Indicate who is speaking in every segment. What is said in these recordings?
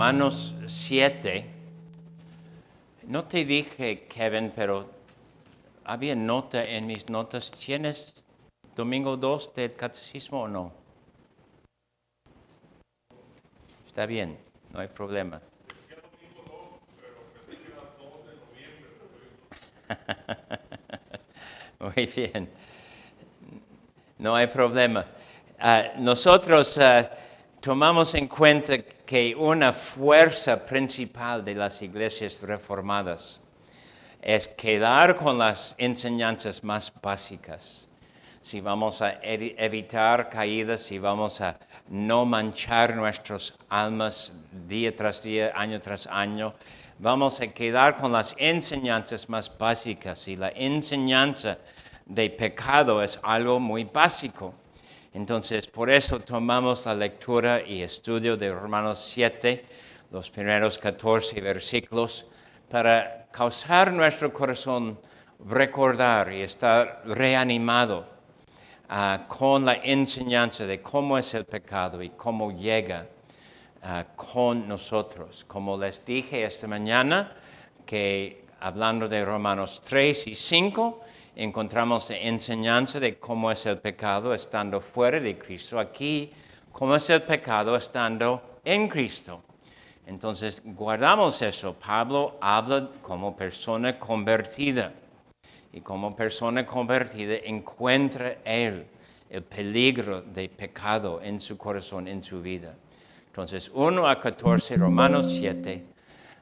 Speaker 1: Romanos 7. No te dije, Kevin, pero había nota en mis notas. ¿Tienes domingo 2 del catecismo o no? Está bien, no hay problema. Muy bien, no hay problema. Nosotros tomamos en cuenta que una fuerza principal de las iglesias reformadas es quedar con las enseñanzas más básicas. Si vamos a evitar caídas, si vamos a no manchar nuestras almas día tras día, año tras año, vamos a quedar con las enseñanzas más básicas. Y la enseñanza de pecado es algo muy básico. Entonces, por eso tomamos la lectura y estudio de Romanos 7, los primeros 14 versículos, para causar nuestro corazón recordar y estar reanimado con la enseñanza de cómo es el pecado y cómo llega con nosotros. Como les dije esta mañana, que hablando de Romanos 3 y 5, encontramos la enseñanza de cómo es el pecado estando fuera de Cristo. Aquí, cómo es el pecado estando en Cristo. Entonces, guardamos eso. Pablo habla como persona convertida. Y como persona convertida encuentra él el peligro de pecado en su corazón, en su vida. Entonces, 1 a 14, Romanos 7.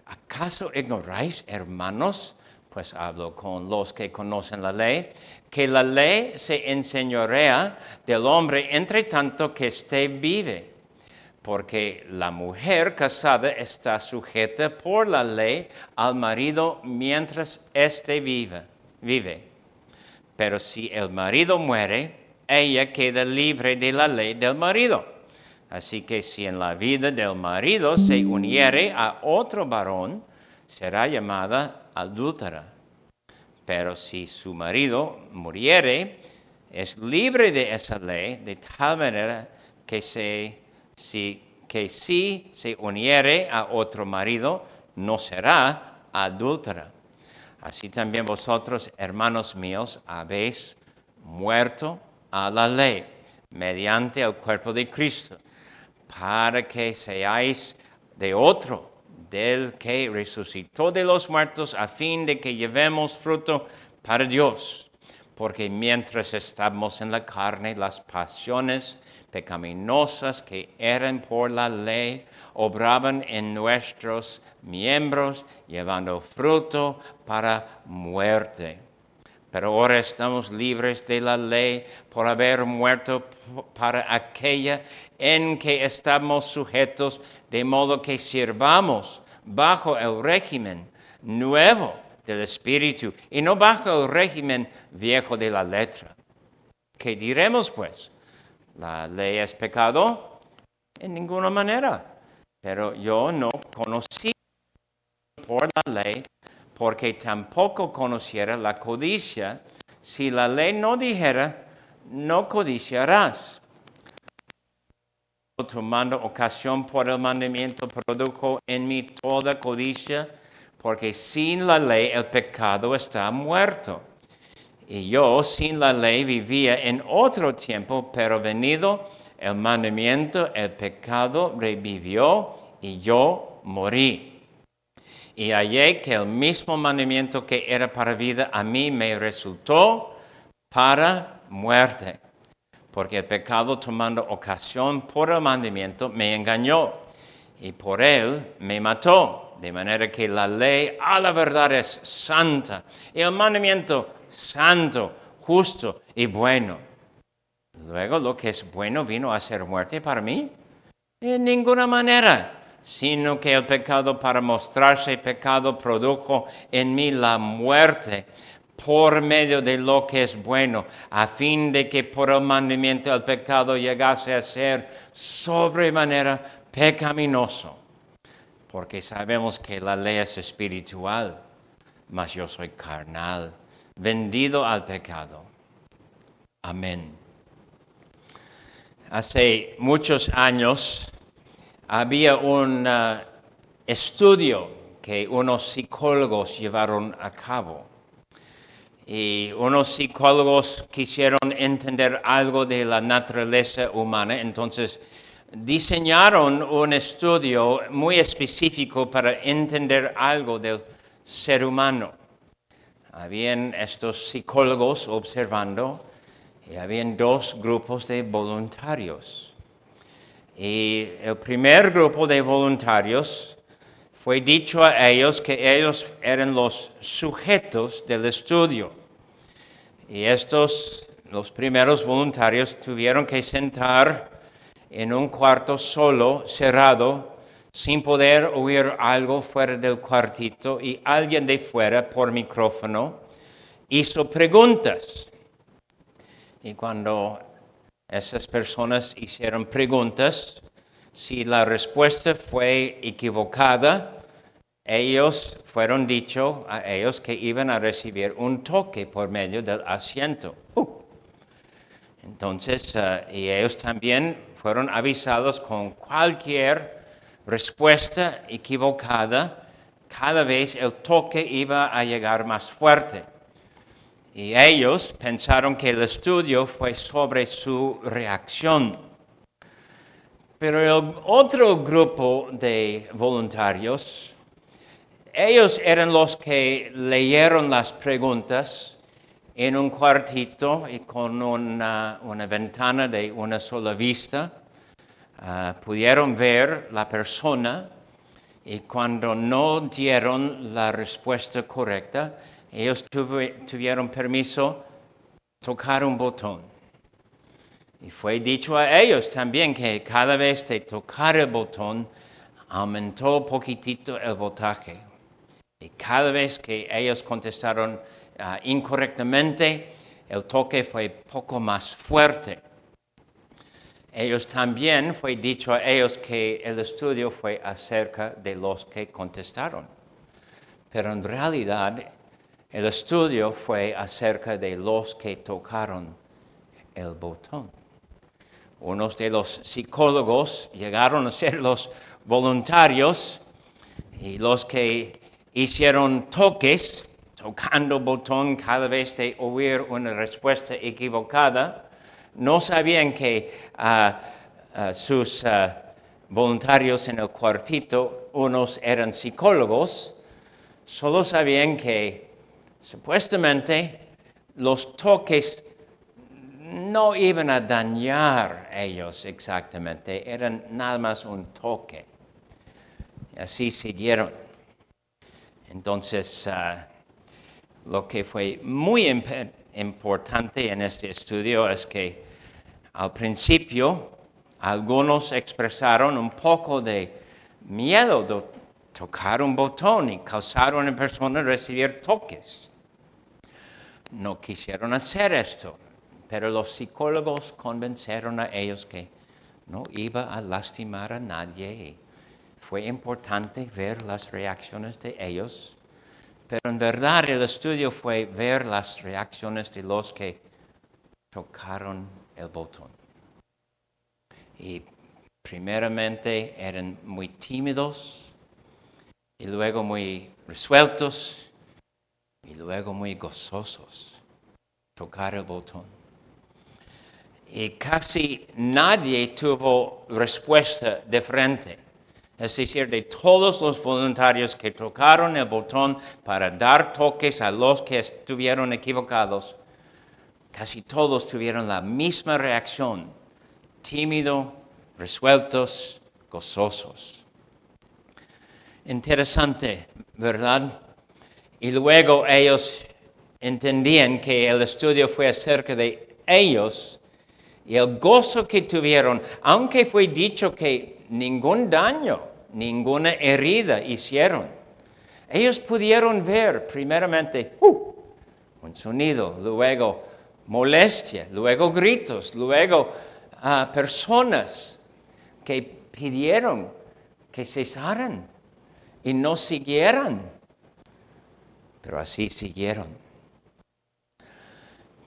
Speaker 1: ¿Acaso ignoráis, hermanos? Pues hablo con los que conocen la ley, que la ley se enseñorea del hombre entre tanto que éste vive. Porque la mujer casada está sujeta por la ley al marido mientras éste vive. Pero si el marido muere, ella queda libre de la ley del marido. Así que si en la vida del marido se uniere a otro varón, será llamada adúltera. Pero si su marido muriere, es libre de esa ley, de tal manera que si se uniere a otro marido, no será adúltera. Así también vosotros, hermanos míos, habéis muerto a la ley mediante el cuerpo de Cristo, para que seáis de otro, del que resucitó de los muertos, a fin de que llevemos fruto para Dios. Porque mientras estamos en la carne, las pasiones pecaminosas que eran por la ley obraban en nuestros miembros, llevando fruto para muerte. Pero ahora estamos libres de la ley por haber muerto para aquella en que estamos sujetos, de modo que sirvamos bajo el régimen nuevo del Espíritu y no bajo el régimen viejo de la letra. ¿Qué diremos pues? ¿La ley es pecado? En ninguna manera. Pero yo no conocí por la ley, porque tampoco conociera la codicia, si la ley no dijera, no codiciarás. Tomando ocasión por el mandamiento, produjo en mí toda codicia, porque sin la ley el pecado está muerto. Y yo sin la ley vivía en otro tiempo, pero venido el mandamiento, el pecado revivió y yo morí. Y hallé que el mismo mandamiento que era para vida a mí me resultó para muerte. Porque el pecado, tomando ocasión por el mandamiento, me engañó y por él me mató. De manera que la ley a la verdad es santa y el mandamiento santo, justo y bueno. Luego lo que es bueno vino a ser muerte para mí. En ninguna manera, sino que el pecado, para mostrarse pecado, produjo en mí la muerte por medio de lo que es bueno, a fin de que por el mandamiento el pecado llegase a ser sobremanera pecaminoso. Porque sabemos que la ley es espiritual, mas yo soy carnal, vendido al pecado. Amén. Hace muchos años había un estudio que unos psicólogos llevaron a cabo. Y unos psicólogos quisieron entender algo de la naturaleza humana, entonces diseñaron un estudio muy específico para entender algo del ser humano. Habían estos psicólogos observando y habían dos grupos de voluntarios. Y el primer grupo de voluntarios fue dicho a ellos que ellos eran los sujetos del estudio. Y los primeros voluntarios, tuvieron que sentar en un cuarto solo, cerrado, sin poder oír algo fuera del cuartito, y alguien de fuera, por micrófono, hizo preguntas. Y cuando esas personas hicieron preguntas, si la respuesta fue equivocada, ellos fueron dicho a ellos que iban a recibir un toque por medio del asiento. Entonces, y ellos también fueron avisados con cualquier respuesta equivocada, cada vez el toque iba a llegar más fuerte. Y ellos pensaron que el estudio fue sobre su reacción. Pero el otro grupo de voluntarios, ellos eran los que leyeron las preguntas en un cuartito y con una ventana de una sola vista. Pudieron ver la persona, y cuando no dieron la respuesta correcta, ellos tuvieron permiso tocar un botón. Y fue dicho a ellos también que cada vez de tocar el botón, aumentó un poquitito el voltaje. Y cada vez que ellos contestaron incorrectamente, el toque fue poco más fuerte. Ellos también fue dicho a ellos que el estudio fue acerca de los que contestaron. Pero en realidad, el estudio fue acerca de los que tocaron el botón. Unos de los psicólogos llegaron a ser los voluntarios, y los que hicieron toques, tocando el botón cada vez de oír una respuesta equivocada, no sabían que sus voluntarios en el cuartito, unos eran psicólogos, solo sabían que supuestamente los toques no iban a dañar a ellos exactamente, eran nada más un toque. Y así siguieron. Entonces, lo que fue muy importante en este estudio es que al principio algunos expresaron un poco de miedo de tocar un botón y causar a una persona recibir toques. No quisieron hacer esto, pero los psicólogos convencieron a ellos que no iba a lastimar a nadie. Fue importante ver las reacciones de ellos, pero en verdad el estudio fue ver las reacciones de los que tocaron el botón. Y primeramente eran muy tímidos, y luego muy resueltos, y luego muy gozosos. Tocar el botón. Y casi nadie tuvo respuesta de frente. Es decir, de todos los voluntarios que tocaron el botón para dar toques a los que estuvieron equivocados, casi todos tuvieron la misma reacción: tímido, resueltos, gozosos. Interesante, ¿verdad? Y luego ellos entendían que el estudio fue acerca de ellos y el gozo que tuvieron, aunque fue dicho que ningún daño, ninguna herida hicieron. Ellos pudieron ver primeramente un sonido, luego molestia, luego gritos, luego personas que pidieron que cesaran y no siguieran. Pero así siguieron.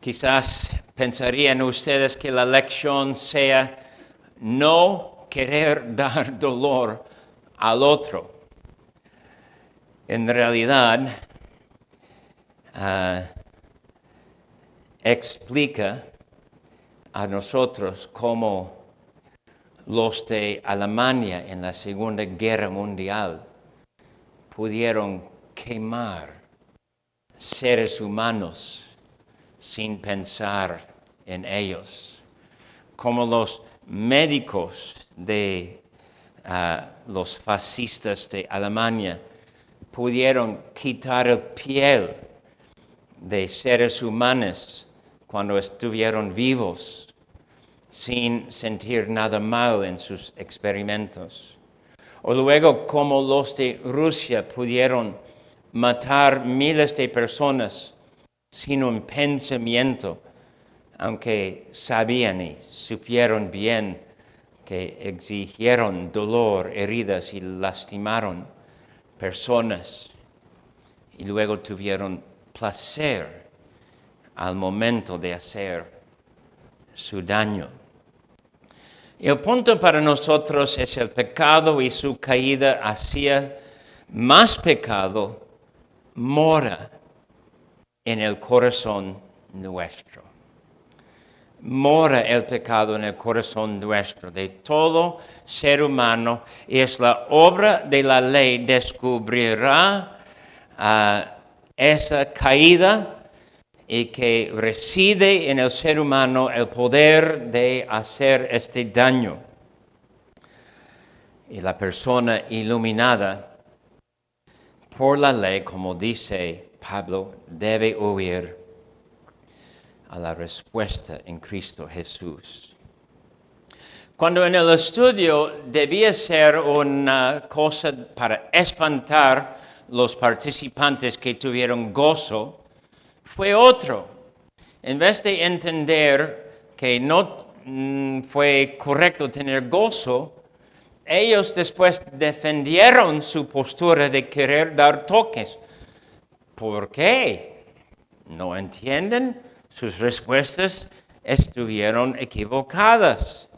Speaker 1: Quizás pensarían ustedes que la lección sea no querer dar dolor al otro. En realidad, explica a nosotros cómo los de Alemania en la Segunda Guerra Mundial pudieron quemar seres humanos sin pensar en ellos, como los médicos de los fascistas de Alemania pudieron quitar la piel de seres humanos cuando estuvieron vivos sin sentir nada mal en sus experimentos. O luego como los de Rusia pudieron matar miles de personas sin un pensamiento, aunque sabían y supieron bien que exigieron dolor, heridas y lastimaron personas. Y luego tuvieron placer al momento de hacer su daño. Y el punto para nosotros es el pecado y su caída hacia más pecado mora en el corazón nuestro. Mora el pecado en el corazón nuestro de todo ser humano y es la obra de la ley descubrirá esa caída y que reside en el ser humano el poder de hacer este daño. Y la persona iluminada por la ley, como dice Pablo, debe huir a la respuesta en Cristo Jesús. Cuando en el estudio debía ser una cosa para espantar los participantes que tuvieron gozo, fue otro. En vez de entender que no fue correcto tener gozo, ellos después defendieron su postura de querer dar toques. ¿Por qué? ¿No entienden? Sus respuestas estuvieron equivocadas.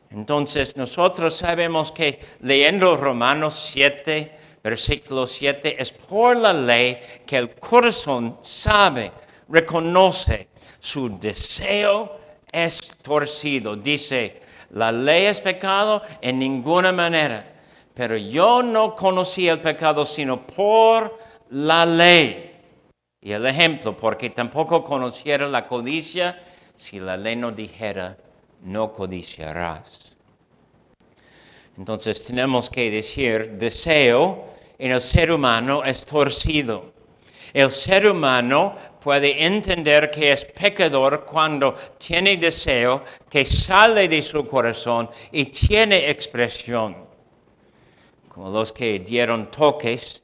Speaker 1: Entonces nosotros sabemos que leyendo Romanos 7, versículo 7, es por la ley que el corazón sabe, reconoce, su deseo es torcido. Dice, la ley es pecado en ninguna manera, pero yo no conocí el pecado sino por la ley. Y el ejemplo, porque tampoco conociera la codicia si la ley no dijera, no codiciarás. Entonces tenemos que decir, deseo en el ser humano es torcido. El ser humano puede entender que es pecador cuando tiene deseo que sale de su corazón y tiene expresión. Como los que dieron toques,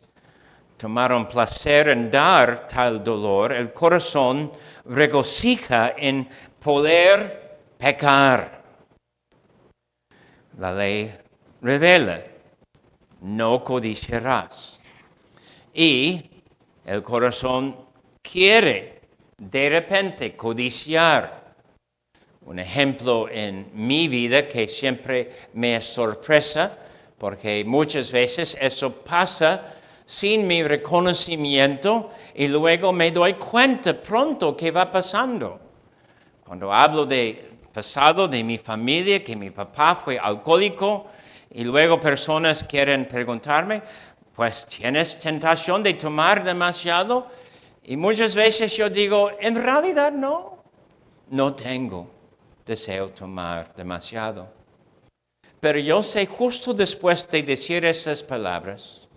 Speaker 1: tomaron placer en dar tal dolor, el corazón regocija en poder pecar. La ley revela, no codiciarás. Y el corazón quiere de repente codiciar. Un ejemplo en mi vida que siempre me sorpresa, porque muchas veces eso pasa sin mi reconocimiento y luego me doy cuenta pronto que va pasando. Cuando hablo de pasado de mi familia, que mi papá fue alcohólico y luego personas quieren preguntarme, pues ¿tienes tentación de tomar demasiado? Y muchas veces yo digo, en realidad no tengo deseo tomar demasiado. Pero yo sé justo después de decir esas palabras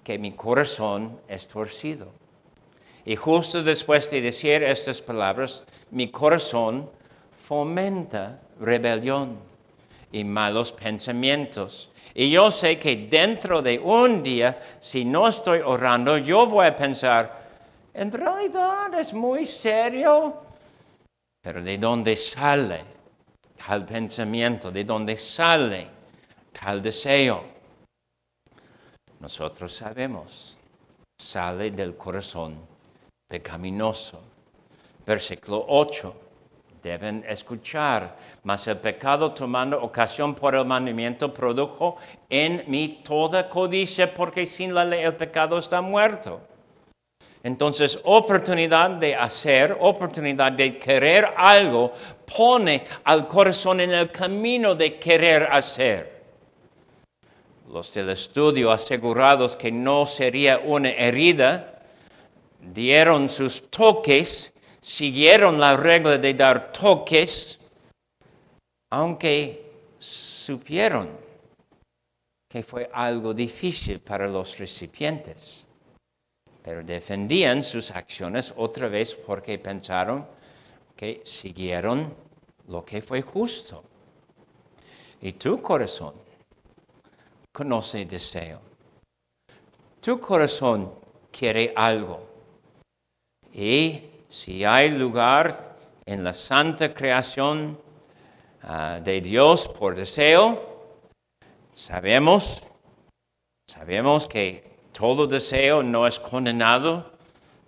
Speaker 1: que mi corazón es torcido. Y justo después de decir estas palabras, mi corazón fomenta rebelión y malos pensamientos. Y yo sé que dentro de un día, si no estoy orando, yo voy a pensar, en realidad es muy serio. Pero ¿de dónde sale tal pensamiento? ¿De dónde sale tal deseo? Nosotros sabemos, sale del corazón pecaminoso. Versículo 8 deben escuchar. Mas el pecado, tomando ocasión por el mandamiento, produjo en mí toda codicia, porque sin la ley el pecado está muerto. Entonces, oportunidad de hacer, oportunidad de querer algo, pone al corazón en el camino de querer hacer. Los del estudio, asegurados que no sería una herida, dieron sus toques, siguieron la regla de dar toques, aunque supieron que fue algo difícil para los recipientes. Pero defendían sus acciones otra vez porque pensaron que siguieron lo que fue justo. Y tu corazón conoce deseo. Tu corazón quiere algo. Y si hay lugar en la santa creación de Dios por deseo, sabemos que todo deseo no es condenado.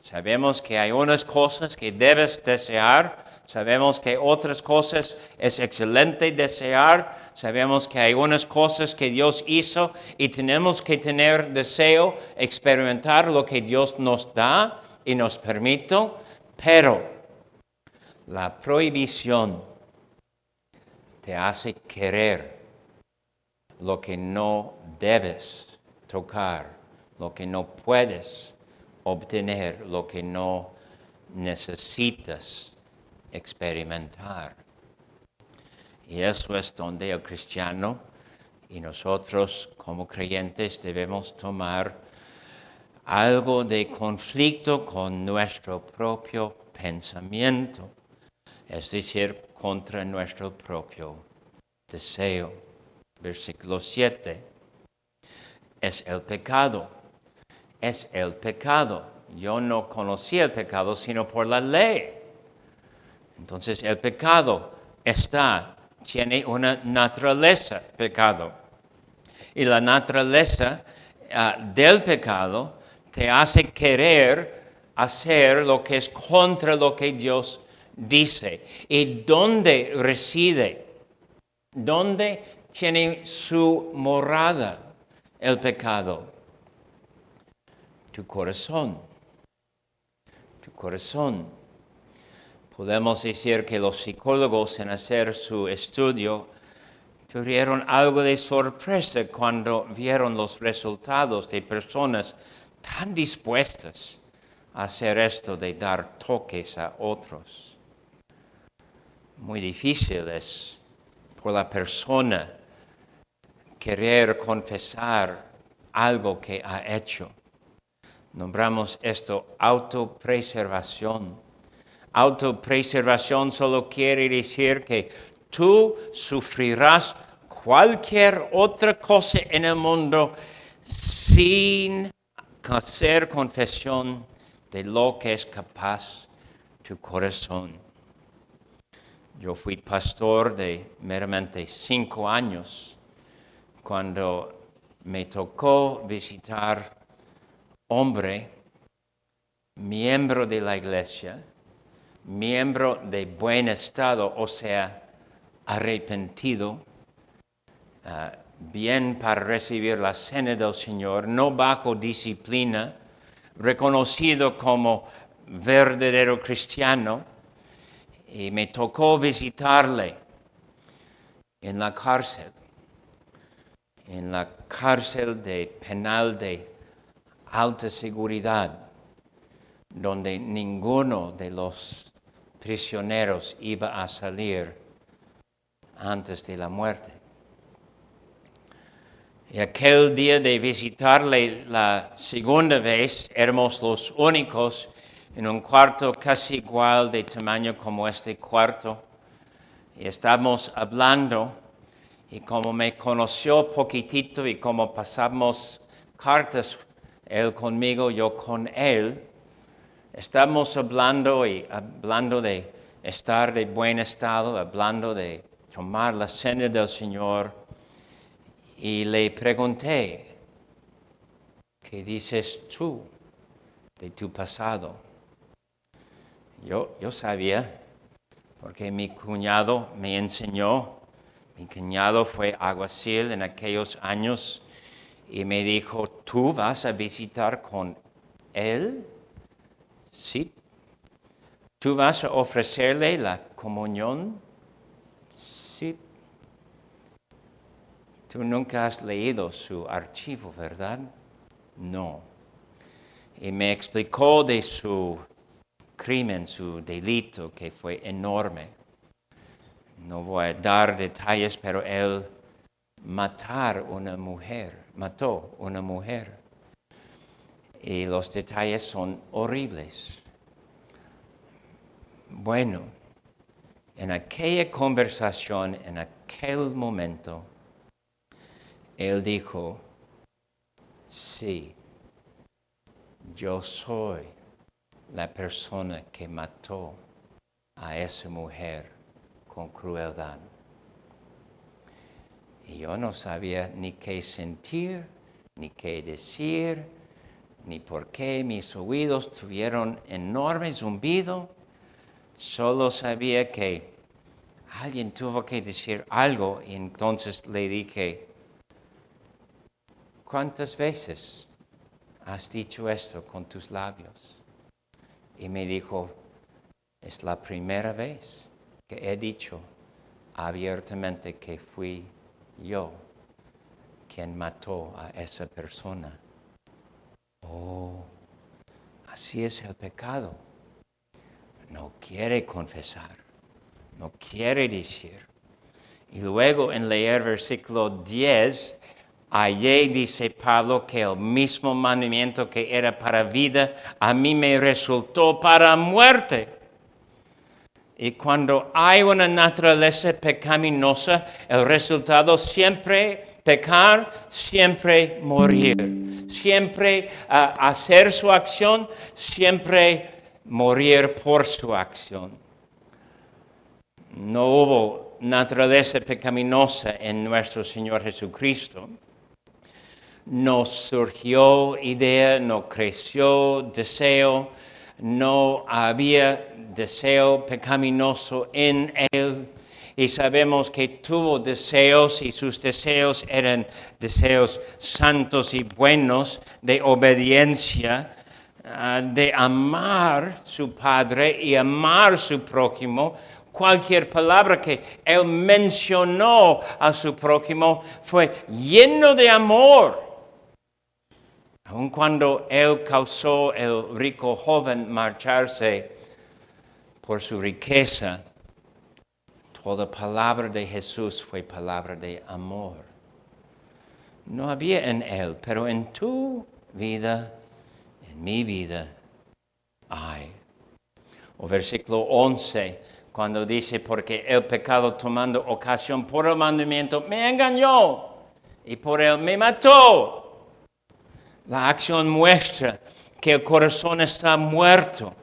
Speaker 1: Sabemos que hay unas cosas que debes desear. Sabemos que otras cosas es excelente desear. Sabemos que hay unas cosas que Dios hizo y tenemos que tener deseo, experimentar lo que Dios nos da y nos permite. Pero la prohibición te hace querer lo que no debes tocar, lo que no puedes obtener, lo que no necesitas experimentar. Y eso es donde el cristiano y nosotros como creyentes debemos tomar algo de conflicto con nuestro propio pensamiento, es decir, contra nuestro propio deseo. Versículo 7. Es el pecado. Es el pecado. Yo no conocí el pecado sino por la ley. Entonces el pecado tiene una naturaleza, pecado. Y la naturaleza del pecado te hace querer hacer lo que es contra lo que Dios dice. ¿Y dónde reside? ¿Dónde tiene su morada el pecado? Tu corazón. Tu corazón. Podemos decir que los psicólogos en hacer su estudio tuvieron algo de sorpresa cuando vieron los resultados de personas tan dispuestas a hacer esto de dar toques a otros. Muy difícil es por la persona querer confesar algo que ha hecho. Nombramos esto autopreservación. Autopreservación solo quiere decir que tú sufrirás cualquier otra cosa en el mundo sin hacer confesión de lo que es capaz tu corazón. Yo fui pastor de meramente 5 años cuando me tocó visitar hombre, miembro de la iglesia, miembro de buen estado, o sea, arrepentido, bien para recibir la cena del Señor, no bajo disciplina, reconocido como verdadero cristiano, y me tocó visitarle en la cárcel de penal de alta seguridad, donde ninguno de los prisioneros iba a salir antes de la muerte. Y aquel día de visitarle la segunda vez, éramos los únicos en un cuarto casi igual de tamaño como este cuarto. Y estábamos hablando, y como me conoció poquitito y como pasamos cartas, él conmigo, yo con él, estamos hablando de estar de buen estado, hablando de tomar la cena del Señor. Y le pregunté, ¿qué dices tú de tu pasado? Yo sabía, porque mi cuñado me enseñó. Mi cuñado fue alguacil en aquellos años y me dijo, ¿tú vas a visitar con él? Sí. ¿Tú vas a ofrecerle la comunión? Sí. Tú nunca has leído su archivo, ¿verdad? No. Y me explicó de su crimen, su delito, que fue enorme. No voy a dar detalles, pero él mató una mujer. Y los detalles son horribles. Bueno, en aquella conversación, en aquel momento, él dijo, sí, yo soy la persona que mató a esa mujer con crueldad. Y yo no sabía ni qué sentir, ni qué decir, ni por qué mis oídos tuvieron enorme zumbido. Solo sabía que alguien tuvo que decir algo y entonces le dije, ¿cuántas veces has dicho esto con tus labios? Y me dijo, es la primera vez que he dicho abiertamente que fui yo quien mató a esa persona. Oh, así es el pecado. No quiere confesar, no quiere decir. Y luego en leer versículo 10, allí dice Pablo que el mismo mandamiento que era para vida, a mí me resultó para muerte. Y cuando hay una naturaleza pecaminosa, el resultado siempre pecar, siempre morir. Siempre hacer su acción, siempre morir por su acción. No hubo naturaleza pecaminosa en nuestro Señor Jesucristo. No surgió idea, no creció deseo, no había deseo pecaminoso en él. Y sabemos que tuvo deseos y sus deseos eran deseos santos y buenos de obediencia, de amar a su Padre y amar a su prójimo. Cualquier palabra que él mencionó a su prójimo fue lleno de amor. Aun cuando él causó el rico joven marcharse por su riqueza, toda palabra de Jesús fue palabra de amor. No había en él, pero en tu vida, en mi vida, hay. O versículo 11, cuando dice, porque el pecado tomando ocasión por el mandamiento me engañó y por él me mató. La acción muestra que el corazón está muerto.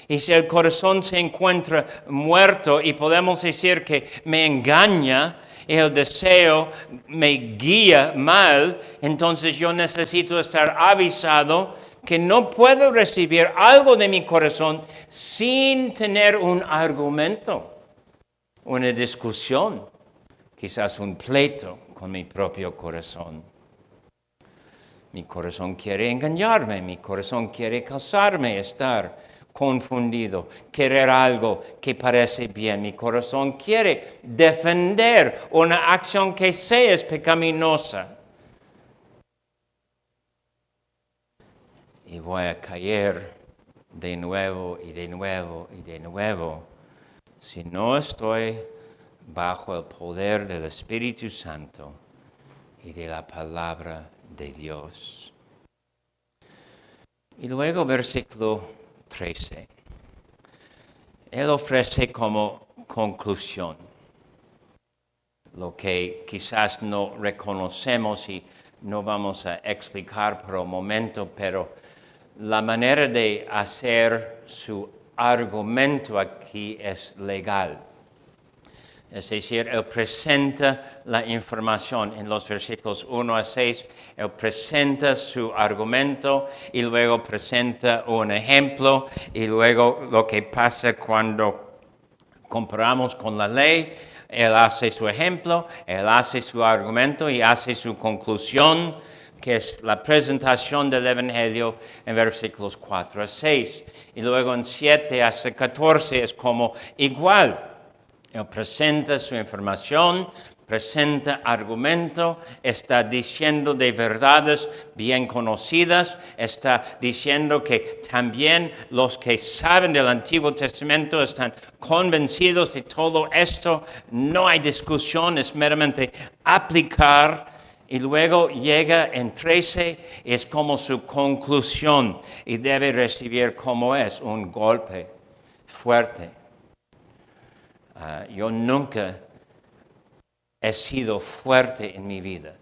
Speaker 1: Y si el corazón se encuentra muerto y podemos decir que me engaña y el deseo me guía mal, entonces yo necesito estar avisado que no puedo recibir algo de mi corazón sin tener un argumento, una discusión, quizás un pleito con mi propio corazón. Mi corazón quiere engañarme, mi corazón quiere causarme estar confundido, querer algo que parece bien. Mi corazón quiere defender una acción que sé es pecaminosa. Y voy a caer de nuevo y de nuevo y de nuevo si no estoy bajo el poder del Espíritu Santo y de la palabra de Dios. Y luego versículo 13. Él ofrece como conclusión lo que quizás no reconocemos y no vamos a explicar por el momento, pero la manera de hacer su argumento aquí es legal. Es decir, él presenta la información en los versículos 1 a 6, él presenta su argumento y luego presenta un ejemplo y luego lo que pasa cuando comparamos con la ley, Él hace su ejemplo, Él hace su argumento y hace su conclusión, que es la presentación del Evangelio en versículos 4 a 6. Y luego en 7 hasta 14 es como igual. Él presenta su información, presenta argumento, está diciendo de verdades bien conocidas, está diciendo que también los que saben del Antiguo Testamento están convencidos de todo esto. No hay discusión, es meramente aplicar. Y luego llega en 13, es como su conclusión y debe recibir como es un golpe fuerte. Yo nunca he sido fuerte en mi vida.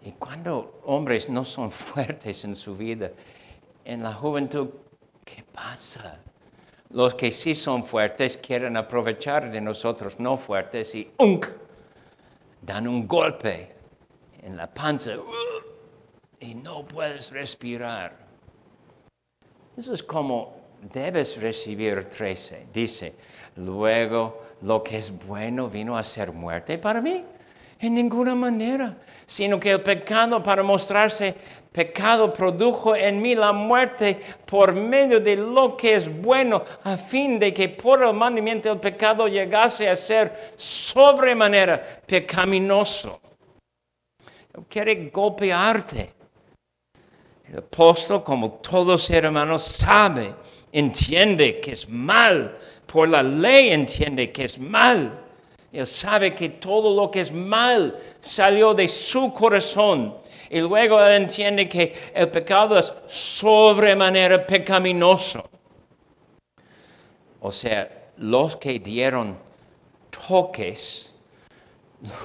Speaker 1: Y cuando hombres no son fuertes en su vida, en la juventud, ¿qué pasa? Los que sí son fuertes quieren aprovechar de nosotros no fuertes y dan un golpe en la panza y no puedes respirar. Eso es como debes recibir 13. Dice, luego lo que es bueno vino a ser muerte para mí. En ninguna manera, sino que el pecado para mostrarse pecado produjo en mí la muerte por medio de lo que es bueno, a fin de que por el mandamiento el pecado llegase a ser sobremanera pecaminoso. Él quiere golpearte. El apóstol, como todo ser humano, sabe, entiende que es mal. Por la ley entiende que es mal. Él sabe que todo lo que es mal salió de su corazón. Y luego él entiende que el pecado es sobremanera pecaminoso. O sea, los que dieron toques,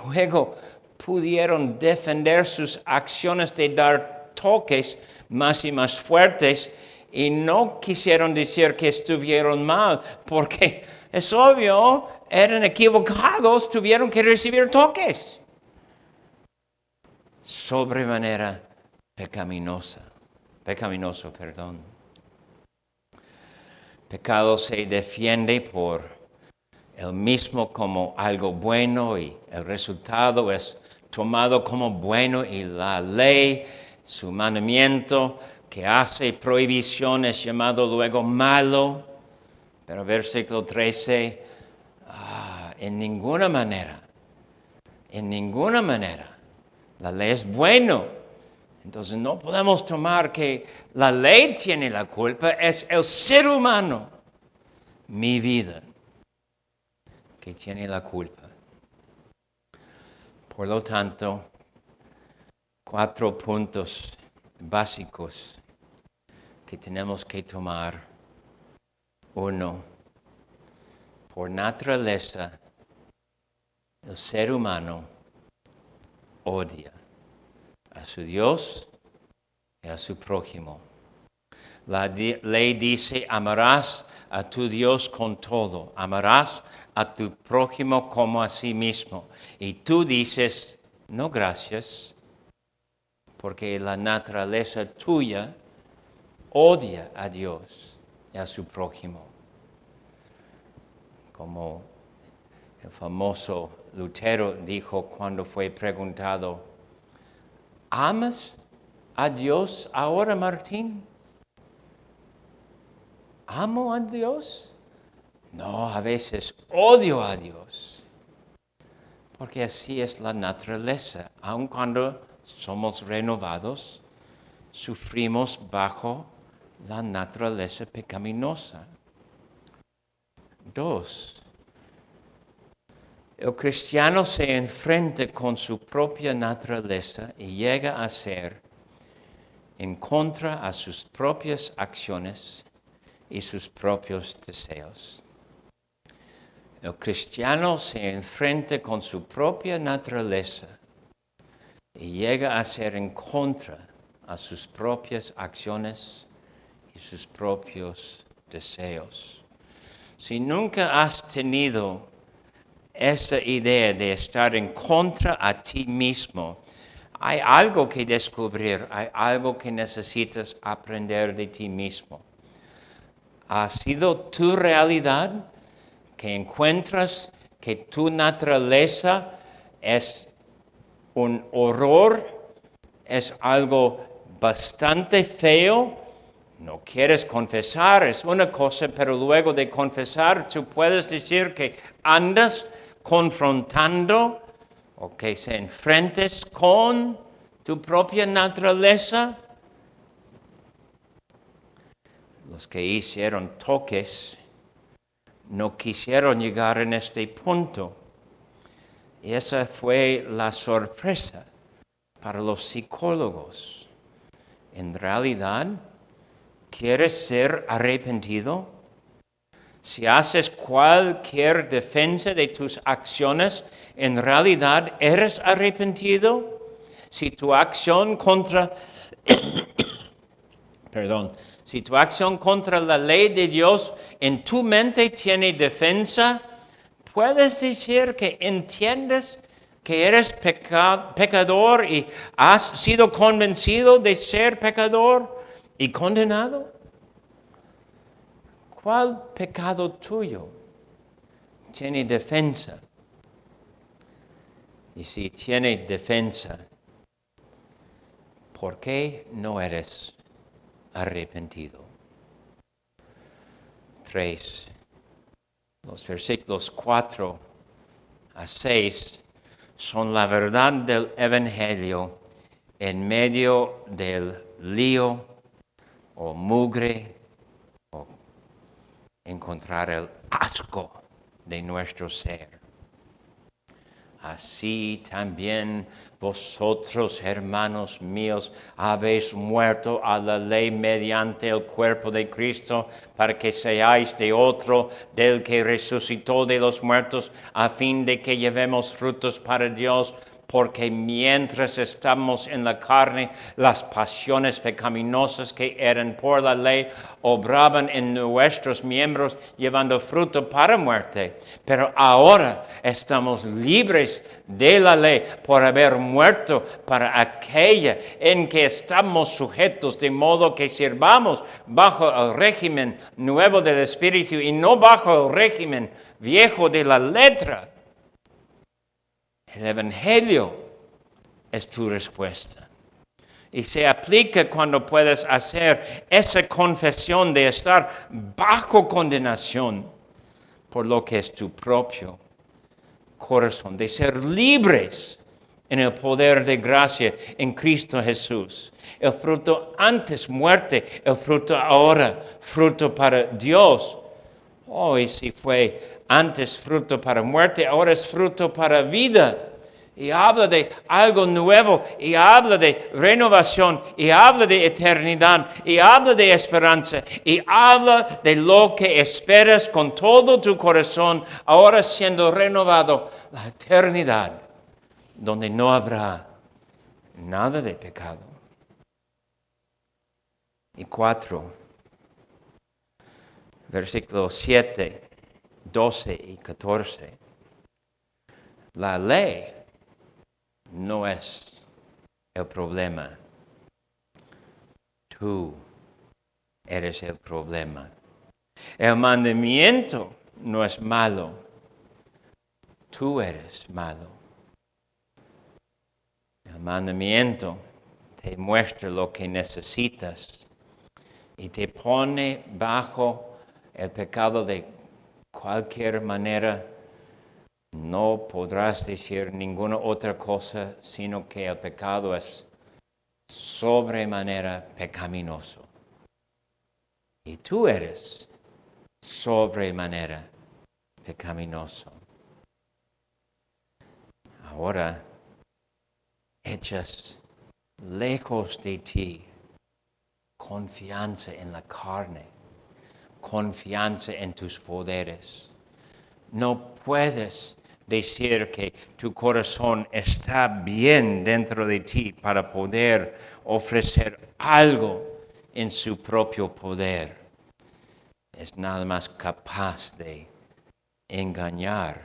Speaker 1: luego pudieron defender sus acciones de dar toques más y más fuertes y no quisieron decir que estuvieron mal, porque es obvio, eran equivocados, tuvieron que recibir toques. Sobremanera pecaminoso. Pecado se defiende por él mismo como algo bueno y el resultado es tomado como bueno y la ley, su mandamiento que hace prohibición es llamado luego malo. Pero versículo 13, en ninguna manera, la ley es bueno. Entonces no podemos tomar que la ley tiene la culpa, es el ser humano, mi vida, que tiene la culpa. Por lo tanto, 4 puntos básicos que tenemos que tomar. 1, por naturaleza, el ser humano odia a su Dios y a su prójimo. La ley dice, amarás a tu Dios con todo, amarás a tu prójimo como a sí mismo. Y tú dices, no gracias, porque la naturaleza tuya odia a Dios y a su prójimo. Como el famoso Lutero dijo cuando fue preguntado, ¿amas a Dios ahora, Martín? ¿Amo a Dios? No, a veces odio a Dios. Porque así es la naturaleza. Aun cuando somos renovados, sufrimos bajo la naturaleza pecaminosa. 2. El cristiano se enfrenta con su propia naturaleza y llega a ser en contra a sus propias acciones y sus propios deseos. El cristiano se enfrenta con su propia naturaleza y llega a ser en contra a sus propias acciones y sus propios deseos. Si nunca has tenido esta idea de estar en contra a ti mismo, hay algo que descubrir, hay algo que necesitas aprender de ti mismo. ¿Ha sido tu realidad que encuentras que tu naturaleza es un horror, es algo bastante feo, no quieres confesar, es una cosa, pero luego de confesar tú puedes decir que andas confrontando o que se enfrentes con tu propia naturaleza. Los que hicieron toques no quisieron llegar en este punto. Y esa fue la sorpresa para los psicólogos. En realidad, ¿quieres ser arrepentido? Si haces cualquier defensa de tus acciones, ¿en realidad eres arrepentido? Si tu acción contra si tu acción contra la ley de Dios en tu mente tiene defensa, puedes decir que entiendes que eres pecador y has sido convencido de ser pecador y condenado. ¿Cuál pecado tuyo tiene defensa? Y si tiene defensa, ¿por qué no eres arrepentido? 3. Los versículos 4 a 6 son la verdad del Evangelio en medio del lío o mugre o encontrar el asco de nuestro ser. Así también vosotros, hermanos míos, habéis muerto a la ley mediante el cuerpo de Cristo, para que seáis de otro, del que resucitó de los muertos, a fin de que llevemos frutos para Dios. Porque mientras estamos en la carne, las pasiones pecaminosas que eran por la ley obraban en nuestros miembros, llevando fruto para muerte. Pero ahora estamos libres de la ley por haber muerto para aquella en que estamos sujetos, de modo que sirvamos bajo el régimen nuevo del Espíritu y no bajo el régimen viejo de la letra. El Evangelio es tu respuesta. Y se aplica cuando puedes hacer esa confesión de estar bajo condenación por lo que es tu propio corazón, de ser libres en el poder de gracia en Cristo Jesús. El fruto antes muerte, el fruto ahora fruto para Dios. Y si fue antes fruto para muerte, ahora es fruto para vida. Y habla de algo nuevo, y habla de renovación, y habla de eternidad, y habla de esperanza, y habla de lo que esperas con todo tu corazón, ahora siendo renovado, la eternidad, donde no habrá nada de pecado. Y 4, versículos 7, 12 y 14. La ley no es el problema. Tú eres el problema. El mandamiento no es malo. Tú eres malo. El mandamiento te muestra lo que necesitas y te pone bajo el pecado de cualquier manera. No podrás decir ninguna otra cosa, sino que el pecado es sobremanera pecaminoso. Y tú eres sobremanera pecaminoso. Ahora echas lejos de ti confianza en la carne, confianza en tus poderes. No puedes decir que tu corazón está bien dentro de ti para poder ofrecer algo en su propio poder. Es nada más capaz de engañar.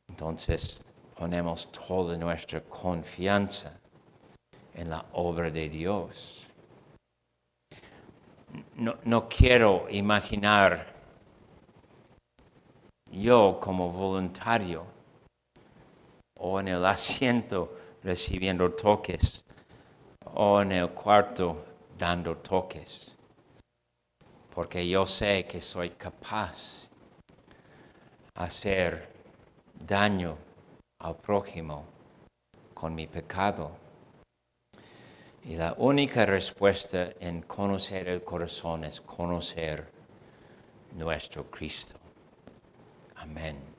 Speaker 1: Entonces ponemos toda nuestra confianza en la obra de Dios. No quiero imaginar yo como voluntario o en el asiento recibiendo toques o en el cuarto dando toques, porque yo sé que soy capaz de hacer daño al prójimo con mi pecado. Y la única respuesta en conocer el corazón es conocer nuestro Cristo. Amén.